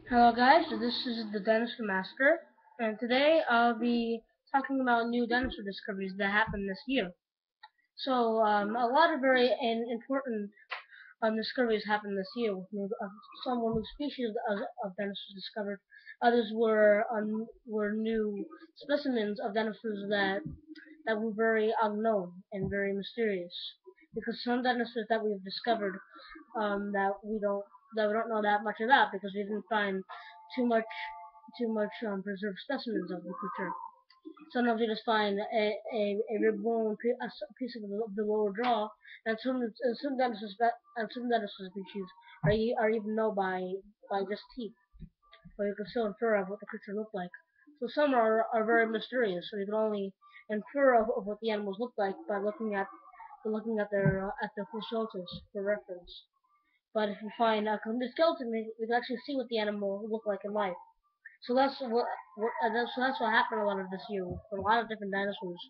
Hello guys, this is the Dinosaur Master, and today I'll be talking about new dinosaur discoveries that happened this year. A lot of very important discoveries happened this year. Some were new species of dinosaurs discovered. Others were new specimens of dinosaurs that were very unknown and very mysterious. Because some dinosaurs that we've discovered that we don't know that much about because we didn't find too much preserved specimens of the creature. Sometimes you just find a rib bone, a piece of the lower jaw, and some dinosaur species are even known by just teeth, or you can still infer of what the creature looked like. So some are very mysterious, so you can only infer of what the animals look like by looking at their full skeletons for reference. But if you find a complete skeleton, you can actually see what the animal looked like in life. So that's what happened a lot of this year for a lot of different dinosaurs.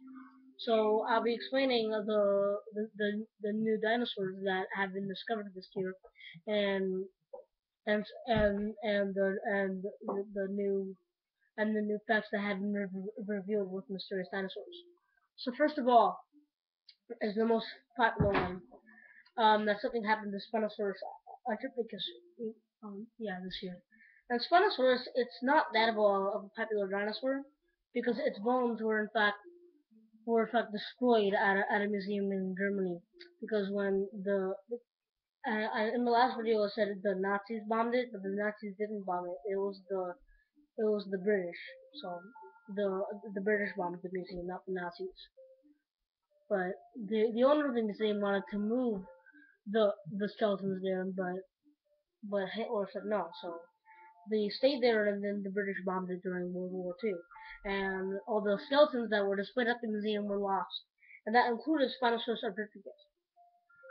So I'll be explaining the new dinosaurs that have been discovered this year, and and the new facts that have been revealed with mysterious dinosaurs. So first of all, is the most popular one. That something happened to Spinosaurus atripithecus. Yeah, this year. And Spinosaurus, it's not that of a popular dinosaur because its bones were in fact destroyed at a museum in Germany because when the in the last video I said the Nazis bombed it, but the Nazis didn't bomb it. It was the British. So the British bombed the museum, not the Nazis. But the owner of the museum wanted to move the skeletons there, but Hitler said no. So they stayed there, and then the British bombed it during World War II. And all the skeletons that were displayed at the museum were lost, and that included Spinosaurus atripithecus.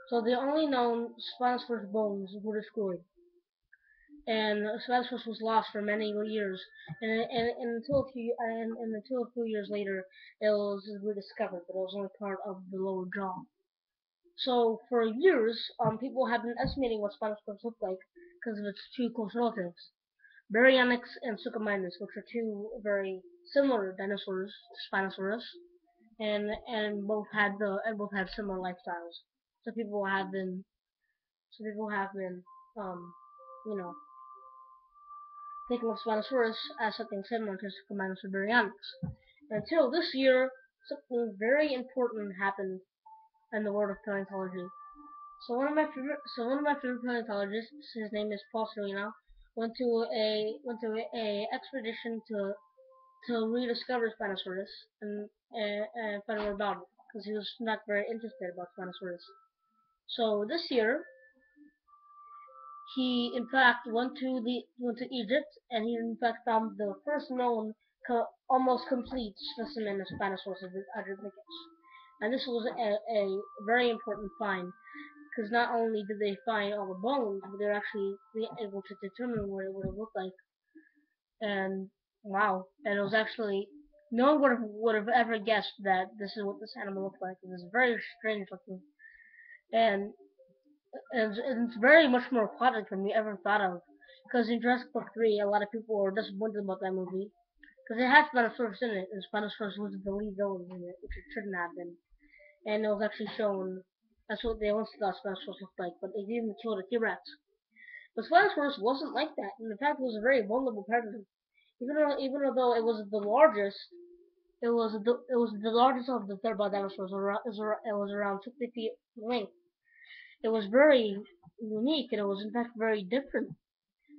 So the only known Spinosaurus bones were destroyed, and Spinosaurus was lost for many years. And until a few years later, it was rediscovered, but it was only part of the lower jaw. So for years, people have been estimating what Spinosaurus looked like because of its two close relatives, Baryonyx and Suchomimus, which are two very similar dinosaurs to Spinosaurus, and both had similar lifestyles. So people have been um you know thinking of Spinosaurus as something similar to Suchomimus or Baryonyx. Until this year, something very important happened in the world of paleontology. One of my favorite paleontologists, his name is Paul Sereno, went to a expedition to rediscover Spinosaurus and find more about it because he was not very interested about Spinosaurus. So this year, he in fact went to Egypt and he in fact found the first known almost complete specimen of Spinosaurus atripithecus. And this was a very important find because not only did they find all the bones, but they're actually able to determine what it would have looked like. And wow, and it was actually no one would have ever guessed that this is what this animal looked like. It was very strange looking, and it's very much more aquatic than we ever thought of. Because in Jurassic Park 3, a lot of people were disappointed about that movie because it had Spinosaurus in it, and Spinosaurus was the lead villain in it, which it shouldn't have been. And it was actually shown that's what they once thought Spinosaurus looked like, but they didn't kill the T-Rex. But Spinosaurus wasn't like that, and in fact, it was a very vulnerable predator. Even though it was the largest, it was the largest of the theropod dinosaurs. It was around 50 feet in length. It was very unique, and it was in fact very different,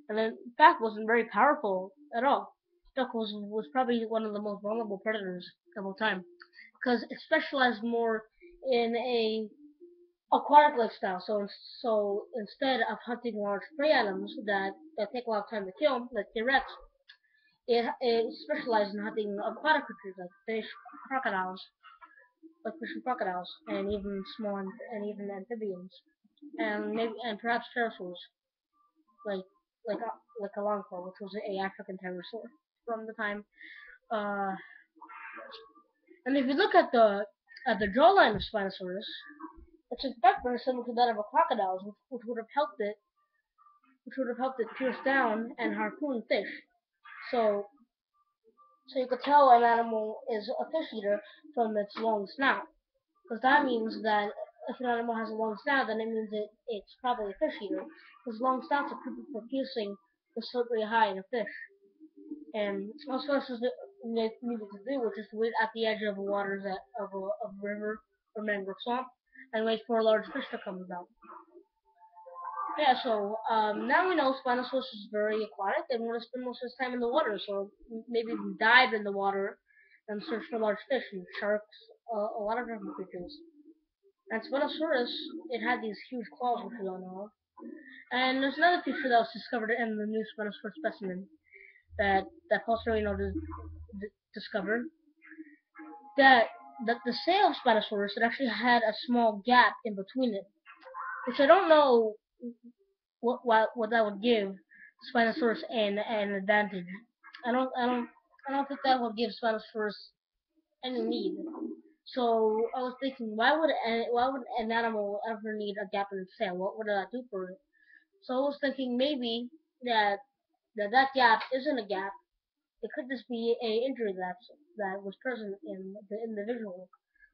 and in fact wasn't very powerful at all. Duck was probably one of the most vulnerable predators of all time because it specialized more in a aquatic lifestyle. So instead of hunting large prey items that take a lot of time to kill, like T-Rex, it specialized in hunting aquatic creatures like crocodiles, fish and crocodiles, and even and even amphibians, and maybe and perhaps pterosaurs, like like a longclaw, which was a African pterosaur from the time. Uh, and if you look at the jawline of Spinosaurus, it's in fact very similar to that of a crocodile, which would have helped it which would have helped it pierce down and harpoon fish. So, so you could tell an animal is a fish eater from its long snout, because that means that if an animal has a long snout, then it means it's probably a fish eater, because long snouts are perfect for piercing the slippery hide of fish. And all specialists needed to do was just wait at the edge of the waters of a river or mangrove swamp and wait for a large fish to come about. Yeah, so now we know Spinosaurus is very aquatic and want to spend most of his time in the water, so maybe dive in the water and search for large fish and sharks, a lot of different creatures. And Spinosaurus, it had these huge claws, which we all know of. And there's another feature that was discovered in the new Spinosaurus specimen that Paulserino discovered, that the sail of Spinosaurus, it actually had a small gap in between it, which I don't know what that would give Spinosaurus an advantage. I don't think that would give Spinosaurus any need. So I was thinking, why would an animal ever need a gap in its tail? What would that do for it? So I was thinking maybe that that gap isn't a gap. It could just be a injury that was present in the individual.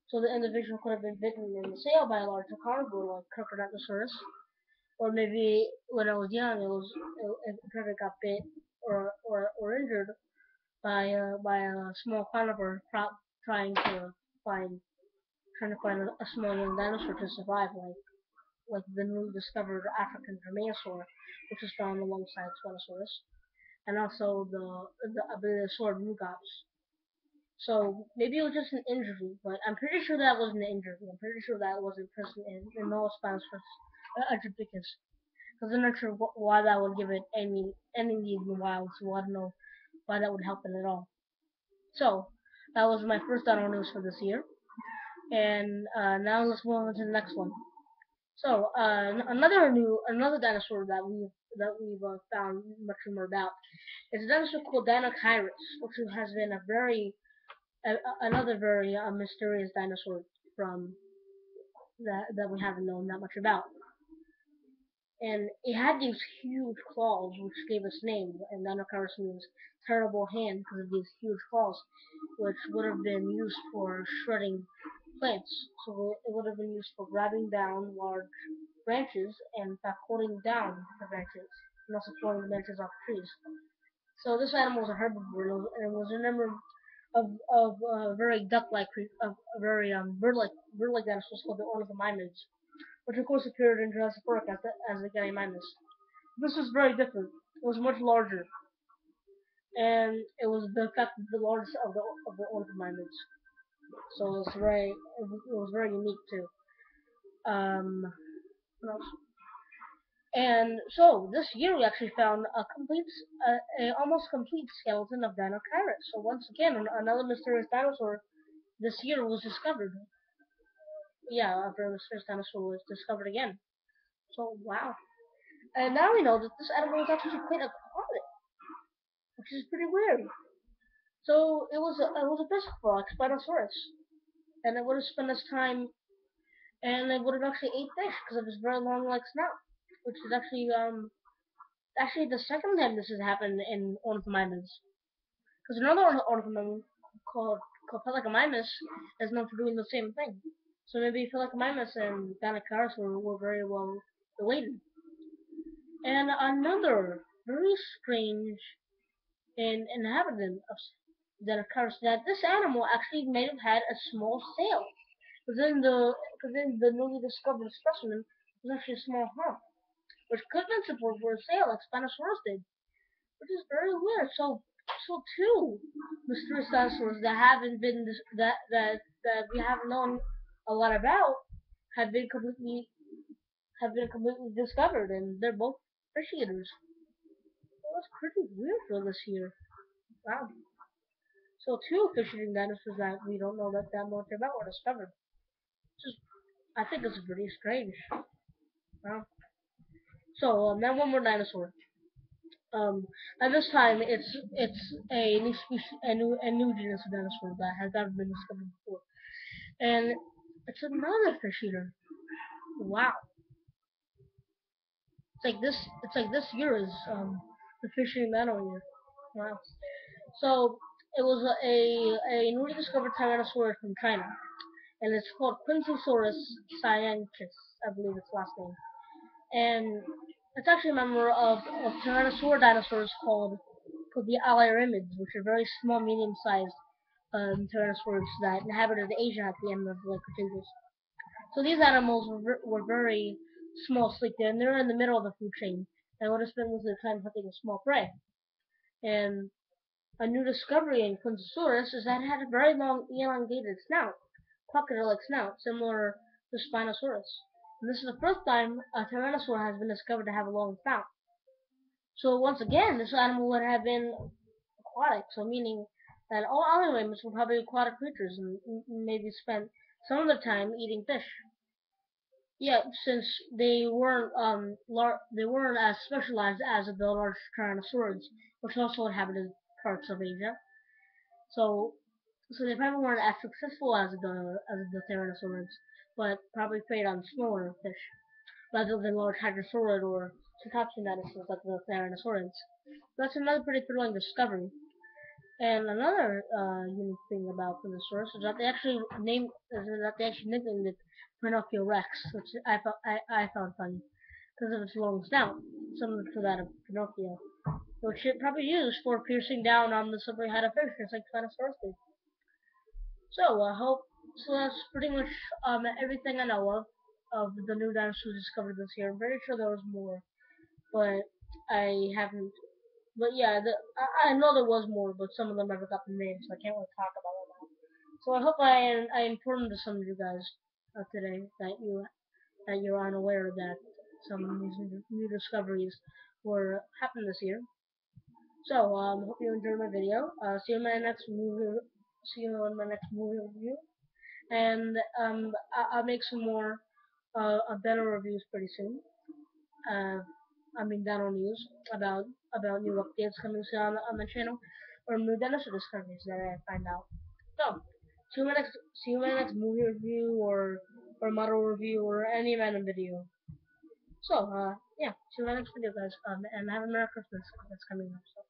So the individual could have been bitten in the tail by a large carnivore like Crocodile, or maybe when I was young, it probably got bit or injured by a small carnivore trying to find trying to find a small young dinosaur to survive, like the newly discovered African Dromaeosaur, which is found alongside Spinosaurus, and also the Abelisaur Rugops. So maybe it was just an injury, but I'm pretty sure that wasn't an injury. I'm pretty sure that wasn't present in all Spinosaurus Argenticus. Because I'm not sure why that would give it any need in the wild, so I don't know why that would help it at all. So that was my first dino news for this year, and now let's move on to the next one. So another dinosaur that we've found much more about is a dinosaur called Dinocyrus, which has been another very mysterious dinosaur from that we haven't known that much about. And it had these huge claws, which gave its name, and Dinocyrus means terrible hand because of these huge claws, which would have been used for shredding plants. So it would have been used for grabbing down large branches and in fact holding down the branches and also pulling the branches off trees. So this animal was a herbivore and was a member of a very duck-like, of a very bird-like dinosaurs called the ornithomimids, which of course appeared in Jurassic Park as the Gallimimus. This was very different. It was much larger, and it was in fact the largest of the ornithomimids. So it was very unique too. What else? And so this year we actually found a almost complete skeleton of Dinocyrus. So once again, another mysterious dinosaur this year was discovered. Yeah, a very mysterious dinosaur was discovered again. So wow. And now we know that this animal is actually quite aquatic, which is pretty weird. So it was a piscivorous like Spinosaurus, and it would have spent its time, and it would have actually ate fish because of its very long like snout, which is actually the second time this has happened in ornithomimids. Because another ornithomimid called called Pelagomimus is known for doing the same thing. So maybe Pelagomimus and Dinocaris were very well related. And another very strange inhabitant of Dinocaris, that this animal actually may have had a small sail. Within the newly discovered specimen was actually a small hump, which could have been support for a sail like Spinosaurus did, which is very weird. So two mysterious dinosaurs that haven't been that we haven't known a lot about have been completely discovered, and they're both fish eaters. Well, that's pretty weird for this year. Wow. So two fish eating dinosaurs that we don't know that much about were discovered. Just I think it's pretty strange. Wow. So now one more dinosaur. And this time it's a new species, a new genus of dinosaur that has never been discovered before, and it's another fish eater. Wow. It's like this year is the fishing medal year. Wow. So it was a newly discovered tyrannosaurus from China, and it's called Quintosaurus cyanchus, I believe its last name. And it's actually a member of tyrannosaur dinosaurs called the Alirimids, which are very small, medium-sized tyrannosaurs that inhabited Asia at the end of the Cretaceous. So these animals were very small, sleek, and they're in the middle of the food chain, and would have spent most of their time hunting a small prey. And a new discovery in Quintosaurus is that it had a very long, elongated snout, crocodile-like snout, similar to Spinosaurus. And this is the first time a tyrannosaur has been discovered to have a long snout. So once again, this animal would have been aquatic, so meaning that all alligators were probably aquatic creatures and maybe spent some of their time eating fish. Yeah, since they weren't as specialized as the large tyrannosaurs, which also inhabited parts of Asia. So so they probably weren't as successful as the tyrannosaurs, but probably preyed on smaller fish rather than large hadrosaurid or cetacean dinosaurs like the tyrannosaurids. That's another pretty thrilling discovery. And another unique thing about Spinosaurus is that they actually nicknamed it Pinocchio Rex, which I found funny because of its long snout, similar to that of Pinocchio, which it probably used for piercing down on the slippery head of fish, just like Spinosaurus did. So I hope so. That's pretty much everything I know of the new dinosaurs discovered this year. I'm pretty sure there was more, but I haven't. But yeah, I know there was more, but some of them I forgot the names, so I can't really talk about them now. So I hope I informed to some of you guys today that you're unaware that some of these new discoveries were happened this year. So hope you enjoyed my video. See you in my next movie. See you in my next movie review, and I'll make some more better reviews pretty soon. Uh, I mean Dino news about new updates coming soon on the channel, or new dinosaur discoveries that I find out. So see you in my next movie review or model review or any random video. So yeah, see you in my next video, guys. And have a Merry Christmas that's coming up. So.